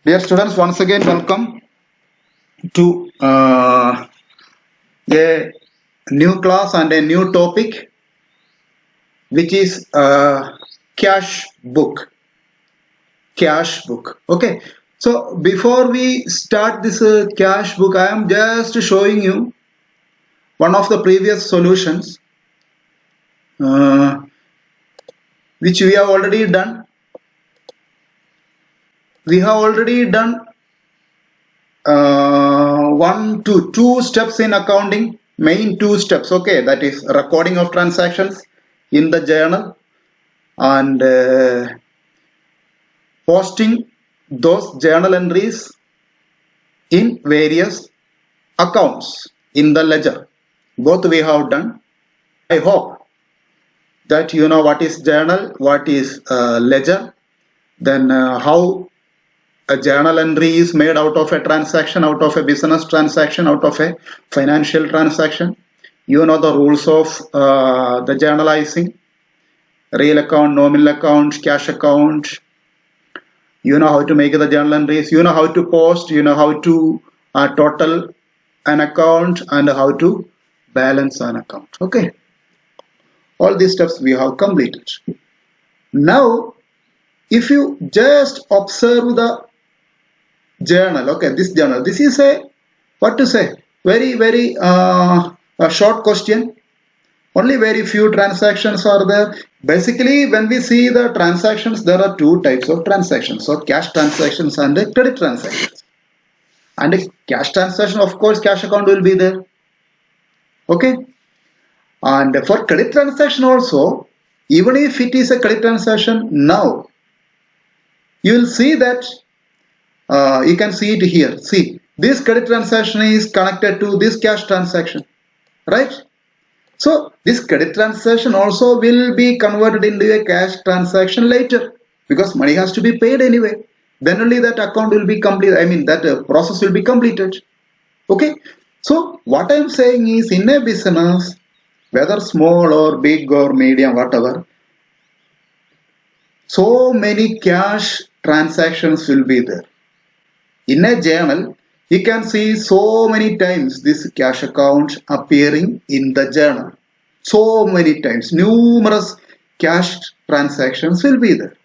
Dear students, once again welcome to a new class and a new topic, which is cash book. Cash book. Okay. So before we start this cash book, I am just showing you one of the previous solutions, uh, which we have already done. We have already done two steps in accounting, main two steps. Okay, that is recording of transactions in the journal and posting those journal entries in various accounts in the ledger. Both we have done. I hope that you know what is journal, what is ledger, then how a journal entry is made out of a transaction, out of a business transaction, out of a financial transaction. You know the rules of the journalizing: real account, nominal account, cash account. You know how to make the journal entries, you know how to post, you know how to total an account and how to balance an account. Okay, all these steps we have completed. Now if you just observe the journal, okay, this is a, what to say, very a short question. Only very few transactions are there. Basically, when we see the transactions, there are two types of transactions: so cash transactions and credit transactions. And a cash transaction, of course, cash account will be there. Okay. And for credit transaction also, even if it is a credit transaction, now you will see that you can see it here. See, this credit transaction is connected to this cash transaction, right? So this credit transaction also will be converted into a cash transaction later, because money has to be paid anyway. Then only that account will be complete. I mean that process will be completed. Okay. So what I am saying is, in a business, whether small or big or medium, whatever, so many cash transactions will be there. In a journal, you can see so many times this cash account appearing in the journal. So many times, numerous cash transactions will be there.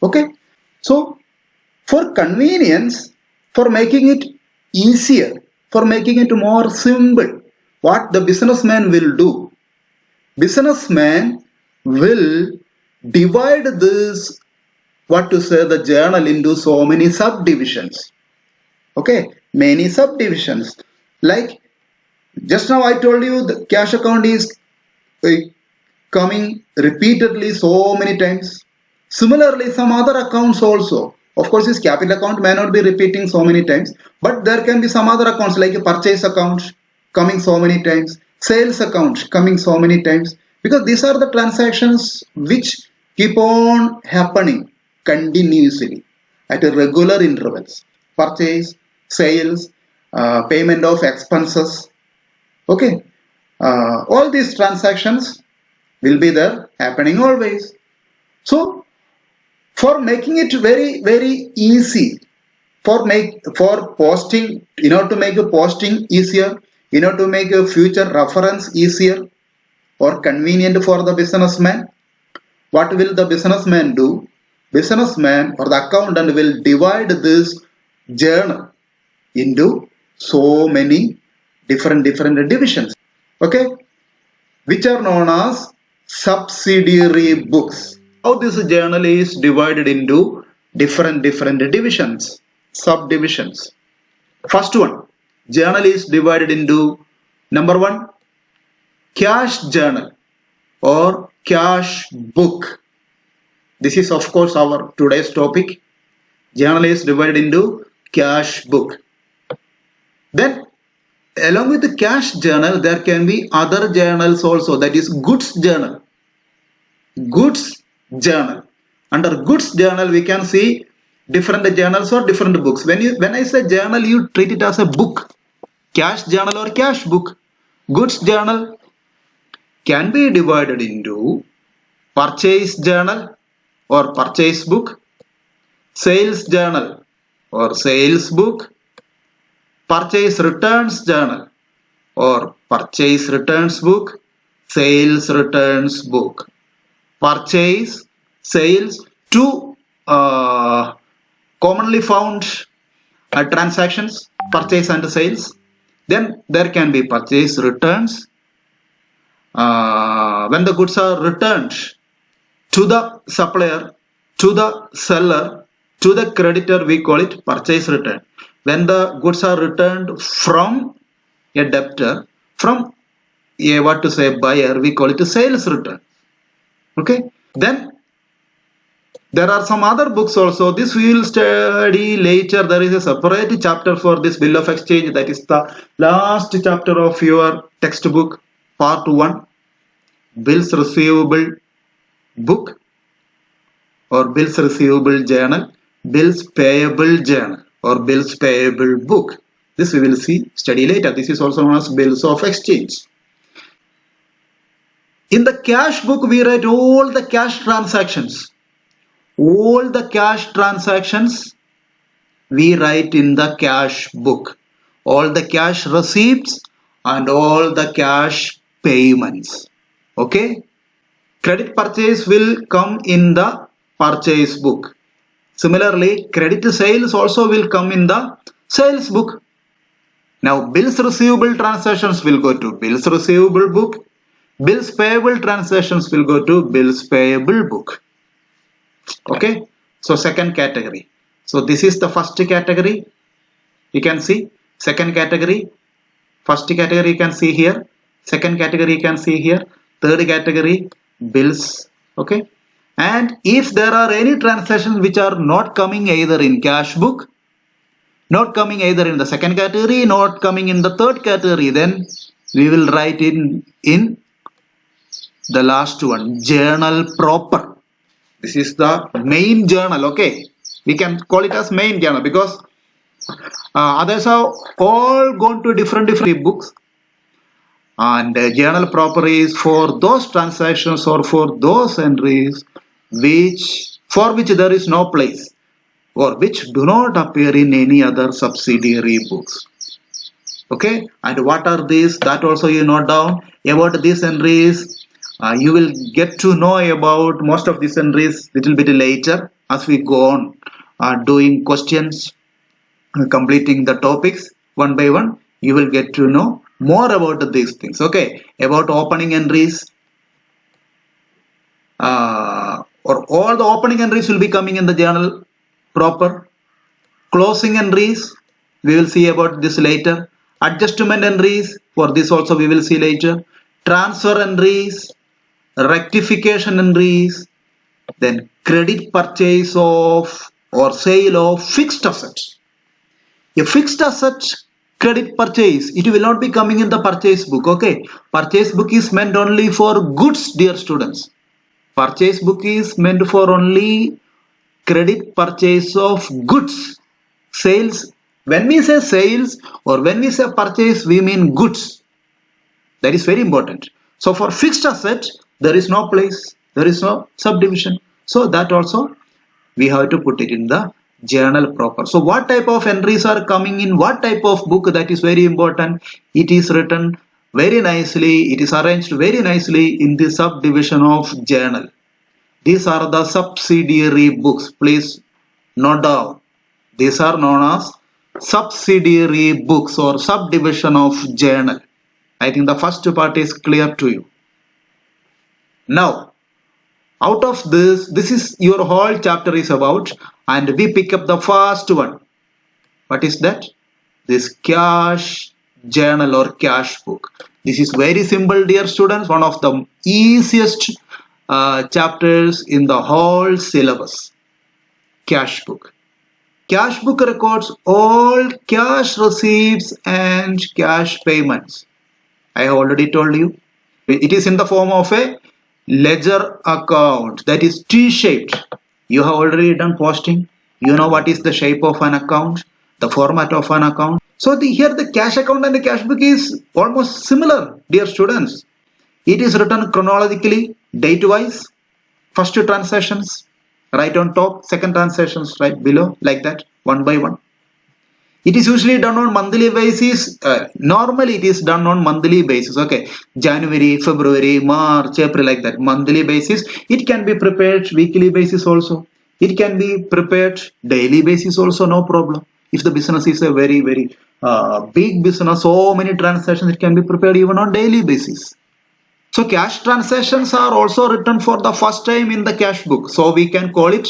Okay. So for convenience, for making it easier, for making it more simple, what the businessman will do? Businessman will divide this, what to say, the journal into so many subdivisions. Okay, many subdivisions. Like just now I told you, the cash account is coming repeatedly so many times. Similarly, some other accounts also. Of course, this capital account may not be repeating so many times, but there can be some other accounts like a purchase account coming so many times, sales account coming so many times, because these are the transactions which keep on happening continuously at a regular intervals. Purchase, sales, payment of expenses. Okay, all these transactions will be there happening always. So for making it very easy, for posting, in order to make a posting easier, in order to make a future reference easier or convenient for the businessman, what will the businessman do? Businessman or the accountant will divide this journal into so many different divisions, okay, which are known as subsidiary books. How this journal is divided into different divisions, subdivisions. First one, journal is divided into, number one, cash journal or cash book. This is of course our today's topic. Journal is divided into cash book. Then along with the cash journal, there can be other journals also, that is goods journal. Goods journal. Under goods journal, we can see different journals or different books. When I say journal, you treat it as a book. Cash journal or cash book. Goods journal can be divided into purchase journal or purchase book, sales journal or sales book, purchase returns journal or purchase returns book, sales returns book. Purchase, sales, two commonly found transactions, purchase and sales. Then there can be purchase returns. When the goods are returned to the supplier, to the seller, to the creditor, we call it purchase return. When the goods are returned from a debtor, from a buyer, we call it a sales return. Okay. Then there are some other books also. This we will study later. There is a separate chapter for this bill of exchange. That is the last chapter of your textbook, part 1. Bills receivable book or bills receivable journal, bills payable journal or bills payable book. This we will study later. This is also known as bills of exchange. In the cash book, we write all the cash transactions. All the cash transactions we write in the cash book. All the cash receipts and all the cash payments. Okay. Credit purchase will come in the purchase book. Similarly, credit sales also will come in the sales book. Now, bills receivable transactions will go to bills receivable book. Bills payable transactions will go to bills payable book. Okay. So, second category. So, this is the first category. You can see. Second category. First category you can see here. Second category you can see here. Third category, bills. Okay. And if there are any transactions which are not coming either in cash book, not coming either in the second category, not coming in the third category, then we will write in the last one, journal proper. This is the main journal. Okay. We can call it as main journal because others have all gone to different books. And journal proper is for those transactions or for those entries for which there is no place or which do not appear in any other subsidiary books. Okay. And what are these? That also you note down. About these entries, you will get to know about most of these entries little bit later as we go on doing questions, completing the topics one by one. You will get to know more about these things. Okay. About opening entries, or all the opening entries will be coming in the journal proper. Closing entries, we will see about this later. Adjustment entries, for this also we will see later. Transfer entries, rectification entries, then credit purchase of or sale of fixed assets. A fixed asset credit purchase, it will not be coming in the purchase book. Okay. Purchase book is meant only for goods, dear students. Purchase book is meant for only credit purchase of goods. Sales, when we say sales or when we say purchase, we mean goods. That is very important. So for fixed asset, there is no place, there is no subdivision. So that also we have to put it in the journal proper. So what type of entries are coming in what type of book, that is very important. It is written very nicely, it is arranged very nicely in the subdivision of journal. These are the subsidiary books. Please note down. These are known as subsidiary books or subdivision of journal. I think the first part is clear to you. Now, out of this is your whole chapter is about, and we pick up the first one. What is that? This cash journal or cash book. This is very simple, dear students. One of the easiest chapters in the whole syllabus. Cash book. Cash book records all cash receipts and cash payments. I have already told you. It is in the form of a ledger account, that is T-shaped. You have already done posting. You know what is the shape of an account, the format of an account. So here the cash account and the cash book is almost similar, dear students. It is written chronologically, date wise, first transactions, right on top, second transactions right below, like that, one by one. It is usually done on monthly basis. Normally it is done on monthly basis. Okay, January, February, March, April, like that, monthly basis. It can be prepared weekly basis also. It can be prepared daily basis also, no problem. If the business is a very big business, so many transactions, it can be prepared even on daily basis. So cash transactions are also written for the first time in the cash book. So we can call it,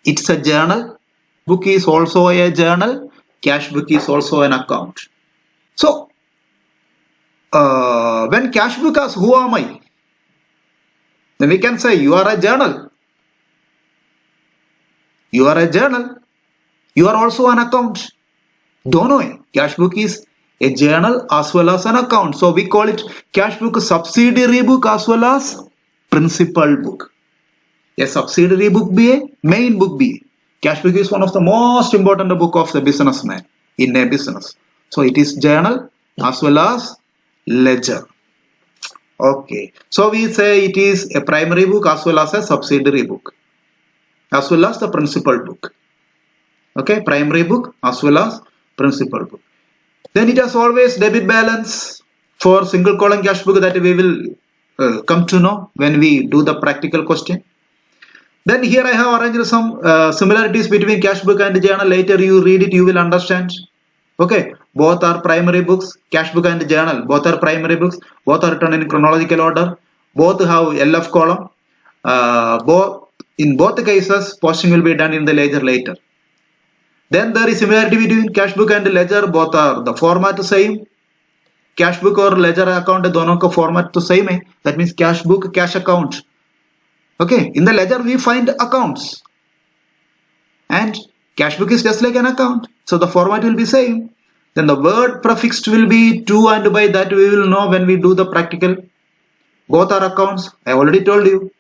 it's a journal. Book is also a journal. Cash book is also an account. So when cash book asks, who am I? Then we can say, you are a journal. You are a journal. You are also an account. Don't know. Cash book is a journal as well as an account. So we call it cash book subsidiary book as well as principal book. A subsidiary book be a main book be. Cash book is one of the most important book of the businessman in a business. So it is journal as well as ledger. Okay. So we say it is a primary book as well as a subsidiary book, as well as the principal book. Okay, primary book as well as principal book. Then it has always debit balance for single column cash book, that we will come to know when we do the practical question. Then here I have arranged some similarities between cash book and journal. Later you read it, you will understand. Okay, both are primary books. Cash book and journal, both are primary books. Both are written in chronological order. Both have LF column. In both cases, posting will be done in the ledger later. Then there is similarity between cash book and ledger. Both are the format same. Cash book or ledger account दोनों का format तो same है. That means cash book, cash account. Okay, in the ledger we find accounts, and cash book is just like an account, so the format will be same. Then the word prefixed will be to and by, that we will know when we do the practical. Both are accounts. I already told you.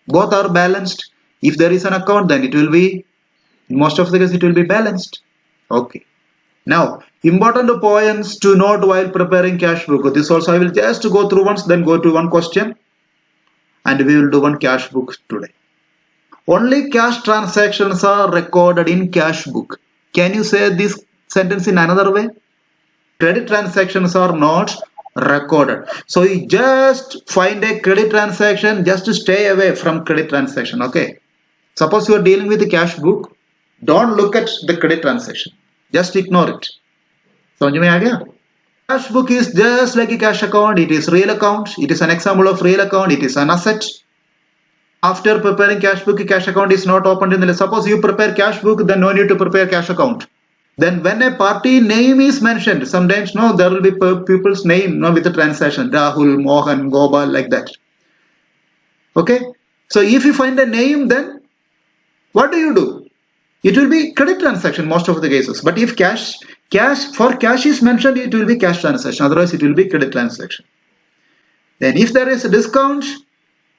Both are balanced. If there is an account, then it will be, in most of the cases, it will be balanced. Okay. Now, important points to note while preparing cash book. This also I will just go through once, then go to one question. And we will do one cash book today. Only cash transactions are recorded in cash book. Can you say this sentence in another way? Credit transactions are not recorded. So you just find a credit transaction, just to stay away from credit transaction. Okay. Suppose you are dealing with the cash book, don't look at the credit transaction. Just ignore it. समझ में आ गया? Cash book is just like a cash account. It is real account. It is an example of real account. It is an asset. After preparing cash book, cash account is not opened in the list. Suppose you prepare cash book, then no need to prepare cash account. Then when a party name is mentioned, sometimes no, there will be people's name, no, with the transaction, Rahul, Mohan, Gopal, like that. Okay. So if you find a name, then what do? It will be credit transaction most of the cases. But if cash is mentioned, it will be cash transaction. Otherwise, it will be credit transaction. Then if there is a discount,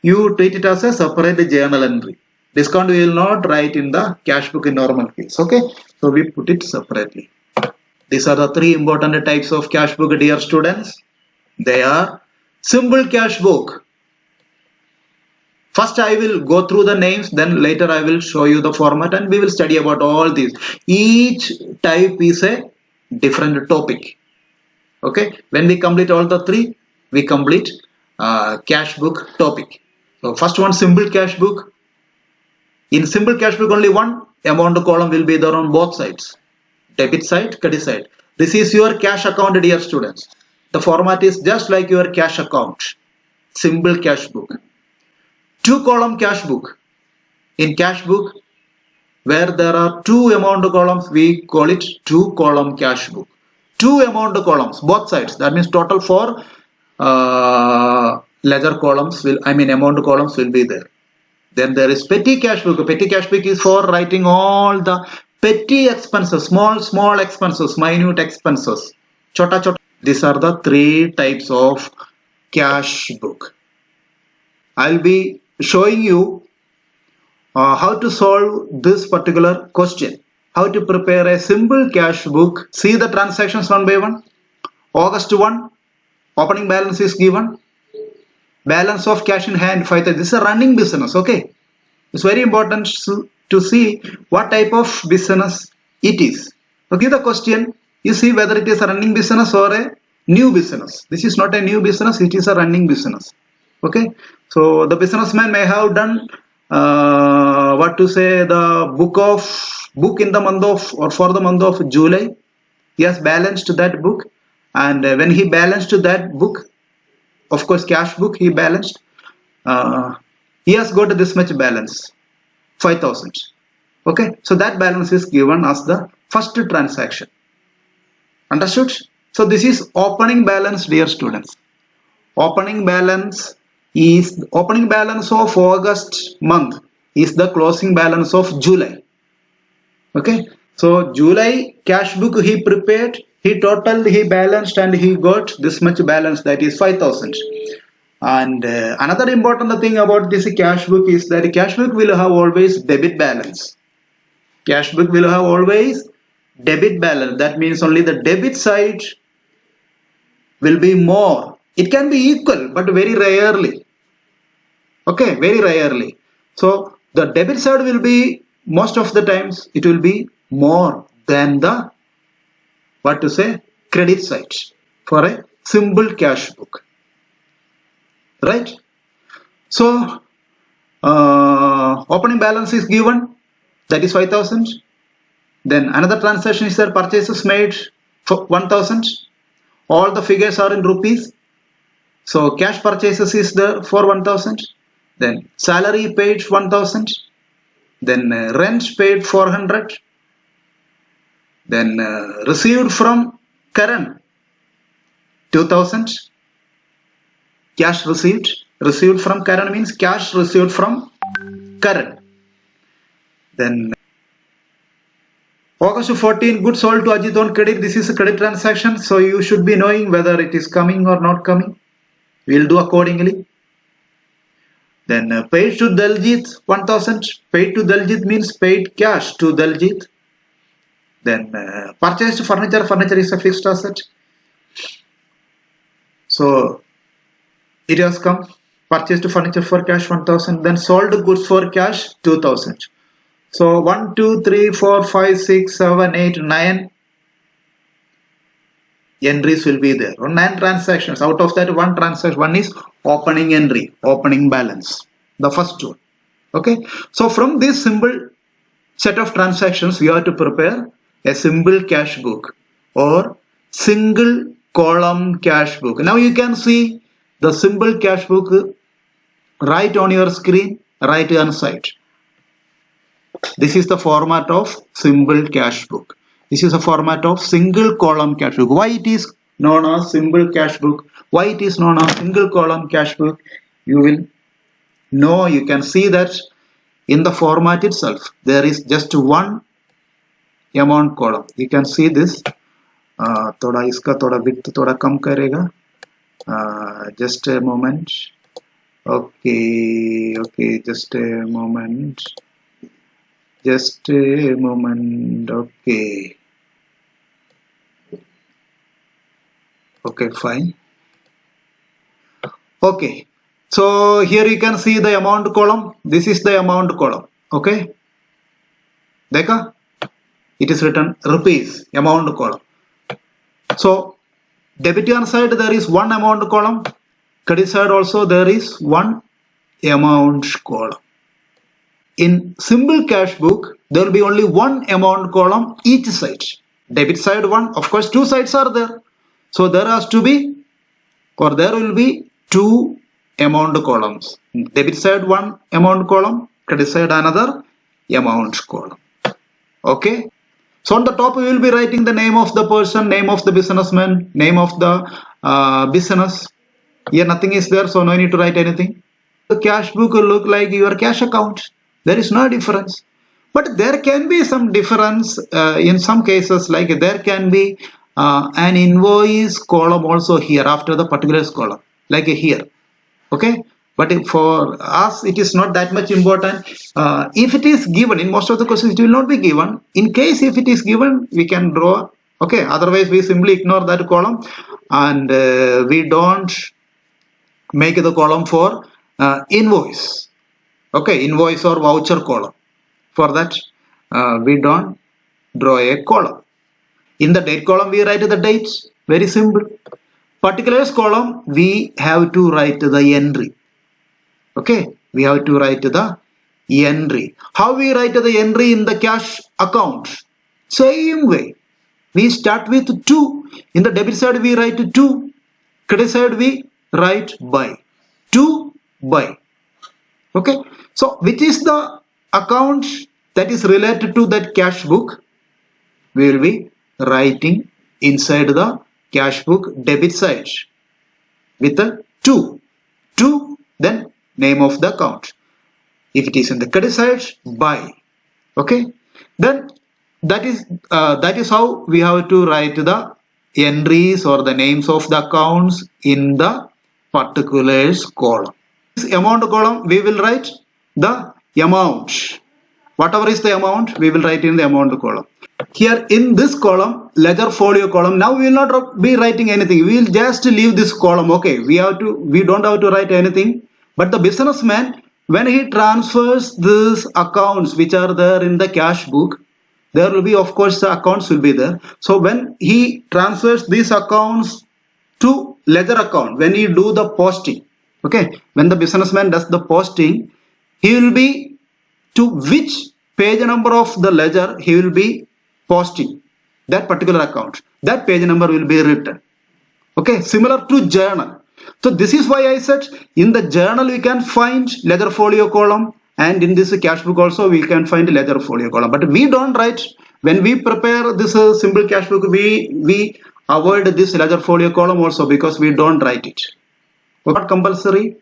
you treat it as a separate journal entry. Discount we will not write in the cash book in normal case. Okay. So we put it separately. These are the three important types of cash book, dear students. They are simple cash book. First I will go through the names, then later I will show you the format, and we will study about all these. Each type is a different topic. Okay, when we complete all the three, we complete cash book topic. So first one, simple cash book. In simple cash book, only one amount column will be there on both sides, debit side, credit side. This is your cash account, dear students. The format is just like your cash account. Simple cash book. Two column cash book. In cash book, where there are two amount columns, we call it two column cash book. Two amount columns, both sides. That means total four ledger columns amount columns will be there. Then there is petty cash book. Petty cash book is for writing all the petty expenses, small expenses, minute expenses. Chota. These are the three types of cash book. I'll be showing you how to solve this particular question. How to prepare a simple cash book. See the transactions one by one. August 1, opening balance is given. Balance of cash in hand 5,000. This is a running business. Okay. It's very important to see what type of business it is. Okay, the question, you see whether it is a running business or a new business. This is not a new business, it is a running business. Okay, so the businessman may have done the book in the month of, or for the month of July. He has balanced that book, and when he balanced that book, of course cash book he balanced, he has got this much balance, 5,000. Okay, so that balance is given as the first transaction. Understood? So this is opening balance, dear students. Opening balance of August month is the closing balance of July. Okay, so July cash book he prepared, he totaled, he balanced, and he got this much balance, that is 5,000. And another important thing about this cash book is that cash book will have always debit balance. Cash book will have always debit balance. That means only the debit side will be more. It can be equal, but very rarely. Okay, very rarely. So the debit side will be, most of the times it will be more than the credit side for a simple cash book. Right? So opening balance is given, that is 5,000. Then another transaction is that purchases made for 1,000. All the figures are in rupees. So cash purchases is there for 1,000. Then salary paid 1,000. Then rent paid 400. Then received from Karan 2,000. Cash received from Karan means cash received from Karan. Then August 14, goods sold to Ajit on credit. This is a credit transaction, so you should be knowing whether it is coming or not coming. We will do accordingly. Then paid to Daljit 1,000. Paid to Daljit means paid cash to Daljit. Then purchased furniture. Furniture is a fixed asset. So it has come. Purchased furniture for cash 1,000. Then sold goods for cash 2,000. So 1, 2, 3, 4, 5, 6, 7, 8, 9 entries will be there. 9 transactions. Out of that, one transaction, one is opening entry, opening balance, the first one. Okay. So from this simple set of transactions, we have to prepare a simple cash book or single column cash book. Now you can see the simple cash book right on your screen, right hand side. This is the format of simple cash book. This is a format of single column cash book. Why it is known as simple cash book? Why it is known as single column cash book? You will know, you can see that in the format itself, there is just one amount column. You can see this. थोड़ा इसका थोड़ा width थोड़ा कम करेगा. Just a moment. Okay, just a moment. Just a moment. Okay, fine. Okay, so here you can see the amount column. This is the amount column. Okay, देखा? It is written rupees, amount column. So debit hand side there is one amount column. Credit side also there is one amount column. In simple cash book, there will be only one amount column each side. Debit side one, of course two sides are there. So there has to be, or there will be two amount columns. Debit side one amount column, credit side another amount column. Okay. So on the top we will be writing the name of the person, name of the businessman, name of the business. Here nothing is there, so no need to write anything. The cash book will look like your cash account. There is no difference, but there can be some difference in some cases, like there can be an invoice column also here after the particulars column, like here. Okay, but for us it is not that much important. If it is given, in most of the questions it will not be given. In case if it is given, we can draw. Okay, otherwise we simply ignore that column and we don't make the column for invoice. Okay, invoice or voucher column. For that, we don't draw a column. In the date column, we write the dates. Very simple. Particulars column, we have to write the entry. Okay, we have to write the entry. How we write the entry in the cash account? Same way. We start with 2. In the debit side, we write 2. Credit side, we write by. 2 by. Okay. So, which is the account that is related to that cash book? We will be writing inside the cash book debit side with a 2. 2, then name of the account. If it is in the credit side, by. Okay. Then that is how we have to write the entries or the names of the accounts in the particulars column. This amount column, we will write the amount. Whatever is the amount, we will write in the amount column. Here in this column, ledger folio column, now we will not be writing anything. We will just leave this column. Okay, we don't have to write anything. But the businessman, when he transfers these accounts which are there in the cash book, there will be, of course, the accounts will be there. So when he transfers these accounts to ledger account, when he do the posting, okay, when the businessman does the posting, he will be to which page number of the ledger he will be posting that particular account. That page number will be written. Okay, similar to journal. So this is why I said in the journal we can find ledger folio column, and in this cash book also we can find ledger folio column. But we don't write, when we prepare this simple cash book, we avoid this ledger folio column also, because we don't write it. Not compulsory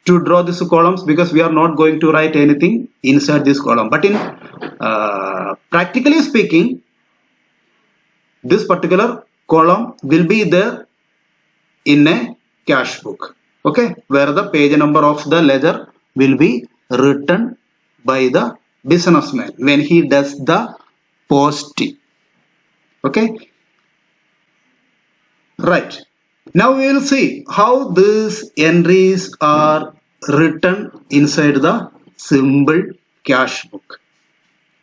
to draw these columns, because we are not going to write anything inside this column. But in practically speaking, this particular column will be there in a cash book, okay, where the page number of the ledger will be written by the businessman when he does the posting. Okay, right. Now we will see how these entries are written inside the simple cash book.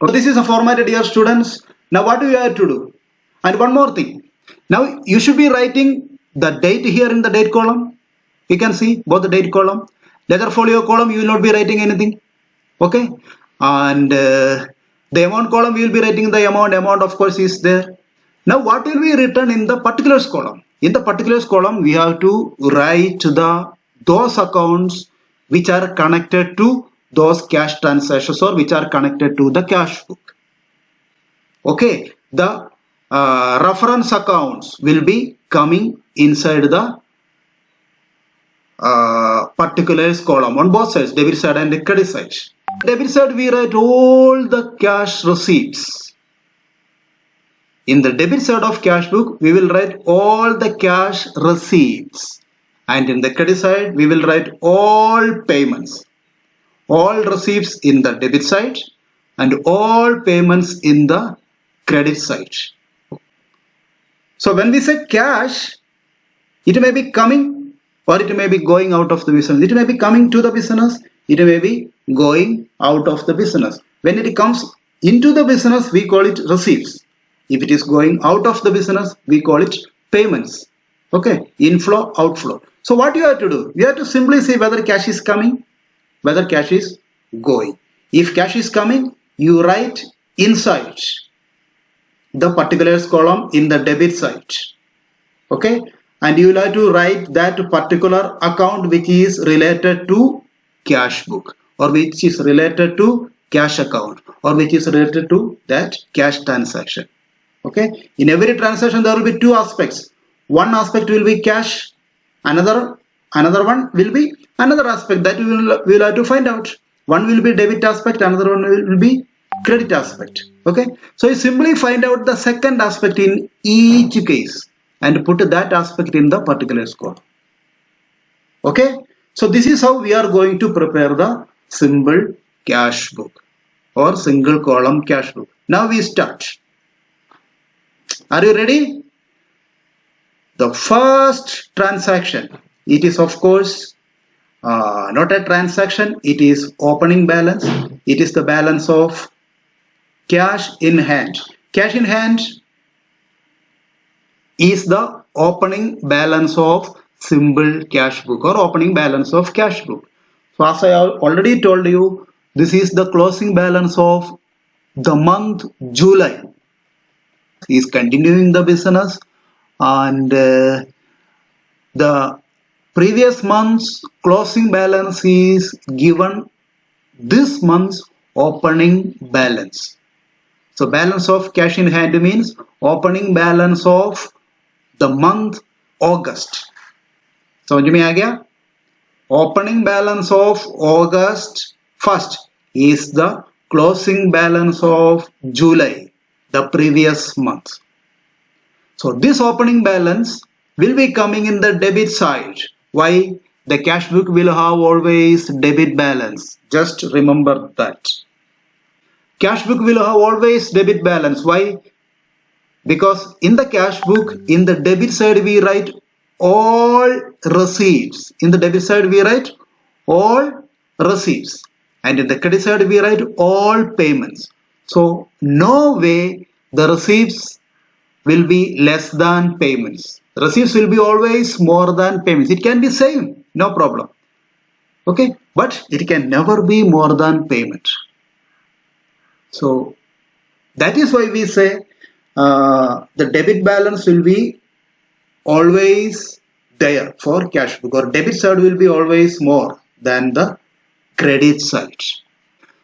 So this is a format, dear students. Now what do you have to do? And one more thing. Now you should be writing the date here in the date column. You can see both the date column. Ledger folio column, you will not be writing anything. Okay. And the amount column, we will be writing the amount. Amount, of course, is there. Now what will be written in the particulars column? In the particulars column, we have to write those accounts which are connected to those cash transactions, or which are connected to the cash book. Okay. The reference accounts will be coming inside the particulars column on both sides, debit side and the credit side. Debit side, we write all the cash receipts. In the debit side of cash book, we will write all the cash receipts, and in the credit side, we will write all payments, all receipts in the debit side and all payments in the credit side. So when we say cash, it may be coming or it may be going out of the business. It may be coming to the business, it may be going out of the business. When it comes into the business, we call it receipts. If it is going out of the business, we call it payments. Okay, inflow, outflow. So what you have to do? You have to simply see whether cash is coming, whether cash is going. If cash is coming, you write inside the particulars column in the debit side. Okay, and you will have to write that particular account which is related to cash book, or which is related to cash account, or which is related to that cash transaction. Okay, in every transaction there will be two aspects. One aspect will be cash, another one will be another aspect that we will have to find out. One will be debit aspect, another one will be credit aspect. Okay, so you simply find out the second aspect in each case and put that aspect in the particulars column. Okay, so this is how we are going to prepare the simple cash book or single column cash book. Now we start. Are you ready? The first transaction, it is of course not a transaction, it is opening balance. It is the balance of cash in hand. Cash in hand is the opening balance of simple cash book or opening balance of cash book. So as I already told you, this is the closing balance of the month July. He is continuing the business, and the previous month's closing balance is given this month's opening balance. So balance of cash in hand means opening balance of the month August. समझ में आ गया? Opening balance of August 1st is the closing balance of July, the previous month. So this opening balance will be coming in the debit side. Why? The cash book will have always debit balance. Just remember that. Cash book will have always debit balance. Why? Because in the cash book, in the debit side we write all receipts. In the debit side we write all receipts. And in the credit side we write all payments. So no way the receipts will be less than payments. Receipts will be always more than payments. It can be same, no problem. Okay, but it can never be more than payment. So that is why we say the debit balance will be always there for cash book, or debit side will be always more than the credit side.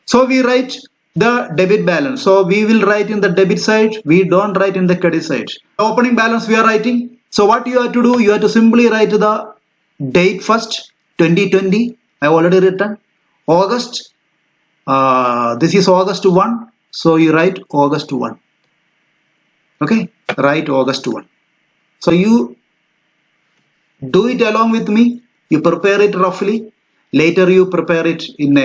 So we write the debit balance. So we will write in the debit side, we don't write in the credit side. The opening balance we are writing. So what you have to do, you have to simply write the date first, 2020. I have already written August. This is August 1. So you write August 1. Okay, write August 1. So you do it along with me. You prepare it roughly. Later you prepare it in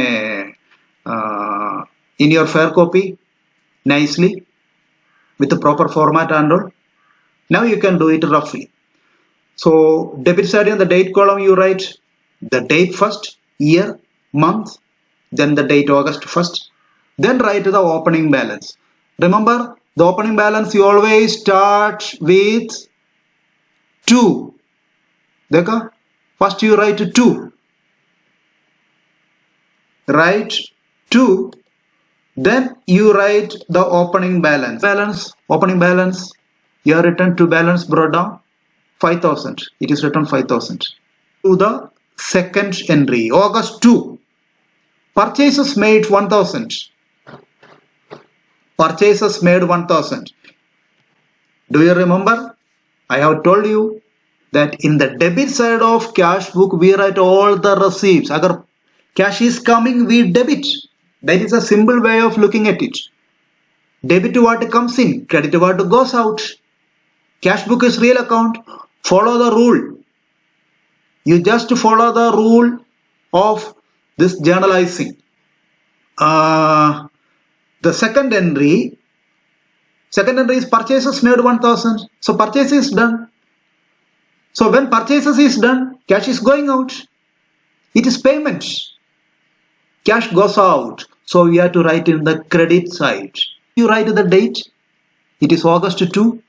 your fair copy nicely with the proper format and all. Now you can do it roughly. So debit side in the date column you write the date first, year, month, then the date August 1st. Then write the opening balance. Remember, the opening balance you always start with 2. देखा? First you write 2. Write 2. Then you write the opening balance. Opening balance. You have written 2 balance brought down 5,000. It is written 5,000. To the second entry, August 2. Purchases made 1,000. Purchases made 1,000. Do you remember? I have told you that in the debit side of cash book we write all the receipts. Agar cash is coming, we debit. That is a simple way of looking at it. Debit what comes in, credit what goes out. Cash book is real account. Follow the rule. You just follow the rule of this journalizing. The second entry is purchases made 1,000. So purchase is done. So when purchases is done, cash is going out. It is payment. Cash goes out. So we have to write in the credit side. You write the date. It is August 2.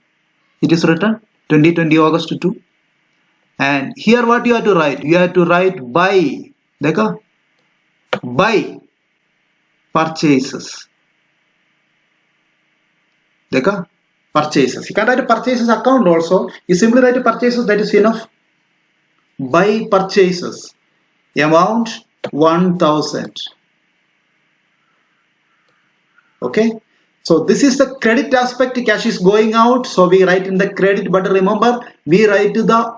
It is written 2020 August 2. And here what you have to write? You have to write by. देखा? By purchases. देखा? Purchases. You can write a purchases account also. You simply write a purchases, that is enough. By purchases. Amount 1,000. Okay. So this is the credit aspect. Cash is going out. So we write in the credit. But remember, we write the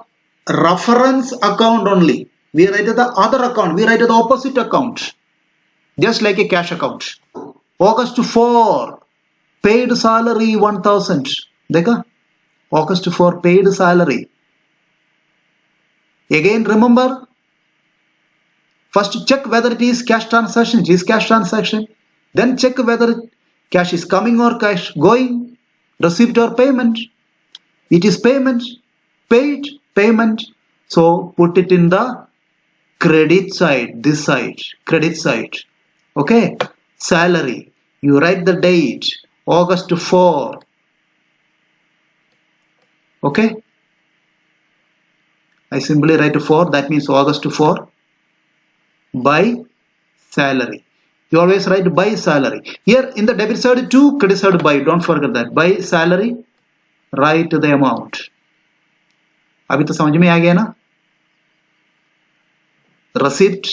reference account only. We write the other account. We write the opposite account. Just like a cash account. August 4. Paid salary 1,000. देखा? August 4 paid salary. Again remember, first check whether it is cash transaction. It is cash transaction. Then check whether cash is coming or cash going. Receipt or payment. It is payment. Paid, payment. So put it in the credit side, this side, credit side. Okay, salary, you write the date, August 4. Okay, I simply write 4, that means August 4. By salary, you always write by salary. Here in the debit side to credit side by, don't forget that. By salary, write the amount. अभी तो समझ में आ गया ना? Receipt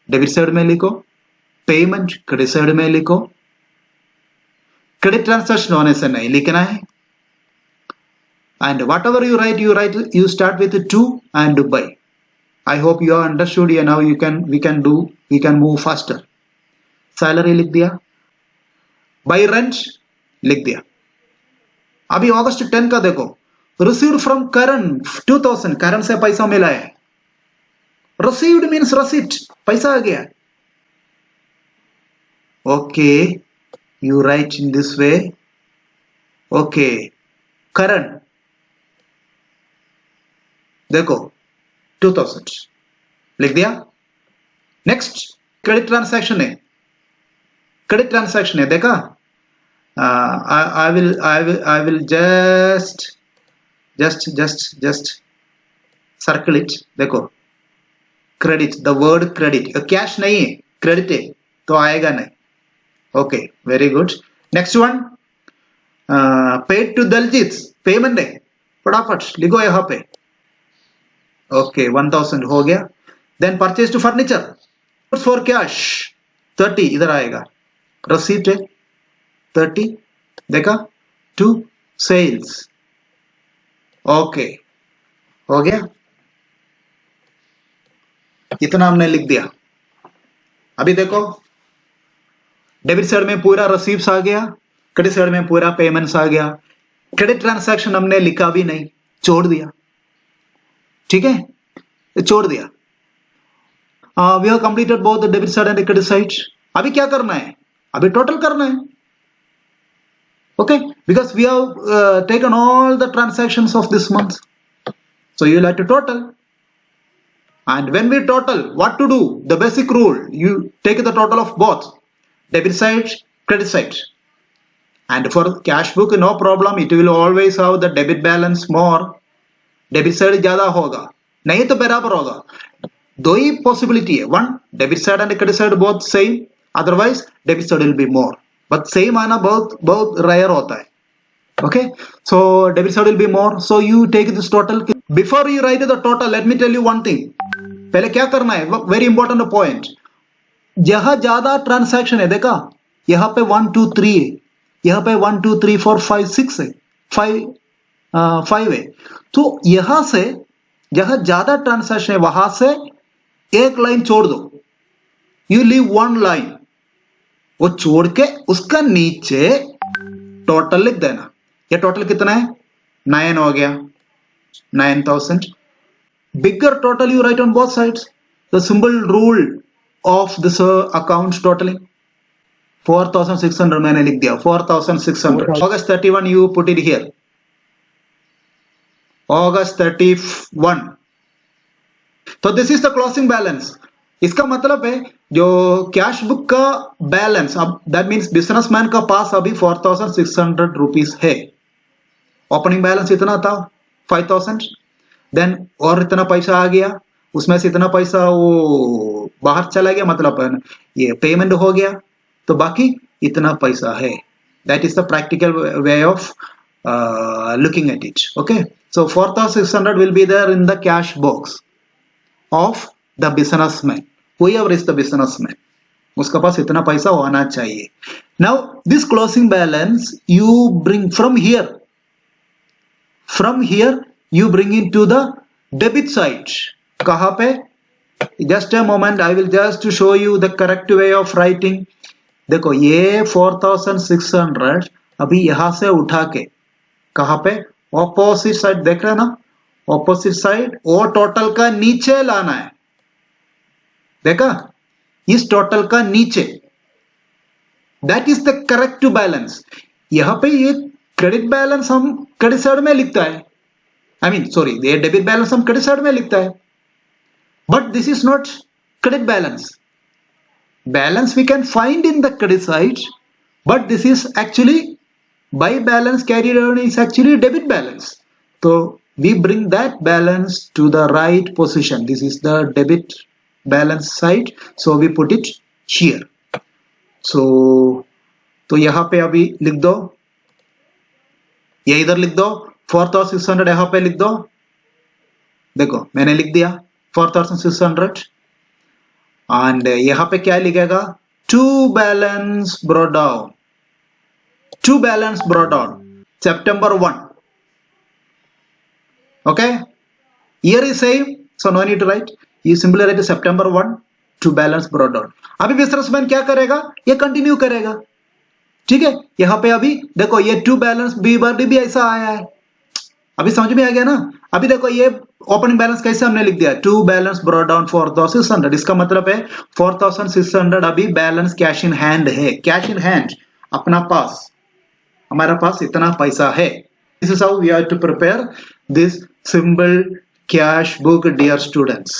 debit side में लिखो, payment credit side में लिखो. क्रेडिट ट्रांजैक्शन होने से नहीं लिखना है. And whatever you write, you start with 2 and by. I hope you have understood. Now we can move faster. Salary लिख दिया, by rent लिख दिया. अभी अगस्त 10 का देखो, received from current 2000, current से पैसा मिला है. Received means receipt, पैसा आ गया. Okay, you write in this way. Okay, current देखो 2000 लिख दिया. नेक्स्ट क्रेडिट ट्रांसैक्शन है, क्रेडिट ट्रांसैक्शन है, देखा. I will just circle it. देखो credit, the word credit, cash नहीं है, क्रेडिट है तो आएगा नहीं. Okay, very good. Next one, paid to Daljit, payment है, फटाफट लिखो यहाँ पे. ओके, 1000 हो गया. Then purchase to furniture for cash 30, इधर आएगा. रसीट है 30, देखा. टू सेल्स, ओके, हो गया. इतना हमने लिख दिया. अभी देखो डेबिट साइड में पूरा रसीव्स आ गया, क्रेडिट साइड में पूरा पेमेंट्स आ गया. क्रेडिट ट्रांसैक्शन हमने लिखा भी नहीं, छोड़ दिया. ठीक है, छोड़ दिया. We have completed both the debit side and credit side. अभी क्या करना है? अभी टोटल करना है. Okay, because we have taken all the transactions of this month, so you will have to total. And when we total, what to do? The basic rule, you take the total of both debit side, credit side. And for cash book, no problem, it will always have the debit balance more. Debit side ज्यादा होगा, नहीं तो बराबर होगा. दो ही possibility है. One, debit side and credit side both same, otherwise debit side will be more. But same आना बहुत रेयर होता है. Okay, so debit side will be more. So you take this total. Before you write the total, let me tell you one thing. पहले क्या करना है, very important point. जहां ज्यादा ट्रांसैक्शन है, देखा यहाँ पे 1 2 3 है, यहाँ पे 1 2 3 4 5 6 है, 5 है. तो यहां से जहां ज्यादा ट्रांसैक्शन है वहां से एक लाइन छोड़ दो. यू लीव वन लाइन, वो छोड़ के उसका नीचे टोटल लिख देना. ये टोटल कितना है? 9 हो गया, 9000. Bigger total you write on both sides. The simple rule of this account totalling 4600 मैंने लिख दिया. 4600. August 31 you put it here. August 31. तो this is the closing balance. इसका मतलब है जो कैश बुक का बैलेंस, अब दैट मीन्स बिजनेसमैन का पास अभी 4600 रुपीज है. ओपनिंग बैलेंस इतना था 5000. देन और इतना पैसा आ गया, उसमें से इतना पैसा वो बाहर चला गया, मतलब ये पेमेंट हो गया, तो बाकी इतना पैसा है. That is the practical way of looking at it. Okay, so 4600 will be there in the cash box of the businessman, whoever is the businessman. उसका पास इतना पैसा होना चाहिए. Now this closing balance you bring from here you bring into the debit side. कहाँ पे? Just a moment, I will just to show you the correct way of writing. देखो ये 4600 अभी यहां से उठा के कहां पे? ऑपोजिट साइड, देख रहे हैं ना, ऑपोजिट साइड, और टोटल का नीचे लाना है. देखा, इस टोटल का नीचे. That is the correct balance. यहां पे ये क्रेडिट बैलेंस हम क्रेडिट साइड में लिखता है, आई मीन सॉरी, ये डेबिट बैलेंस हम क्रेडिट साइड में लिखता है. but this is not credit balance. Balance we can find in the credit side, but this is actually buy balance carried on is actually debit balance. So we bring that balance to the right position. This is the debit balance side, so we put it here. So तो यहाँ पे अभी लिख दो, ये इधर लिख दो 4600, यहाँ पे लिख दो, देखो मैंने लिख दिया 4600 एंड यहाँ पे क्या लिखेगा, to balance brought down, to balance brought down September 1. Okay, year is same, so no need to write, you simply write September 1 to balance brought down. अभी बिजनेसमैन क्या करेगा, ये कंटिन्यू करेगा, ठीक है। यहाँ पे अभी देखो ये टू बैलेंस बी बर्डी भी ऐसा आया है, अभी समझ में आ गया ना। अभी देखो ये ओपनिंग बैलेंस कैसे हमने लिख दिया, टू बैलेंस ब्रॉट डाउन 4600, इसका मतलब है 4600 अभी बैलेंस कैश इन हैंड है, कैश इन हैंड अपना पास, हमारा पास इतना पैसा है। This is how we have to prepare this simple cash book, dear students.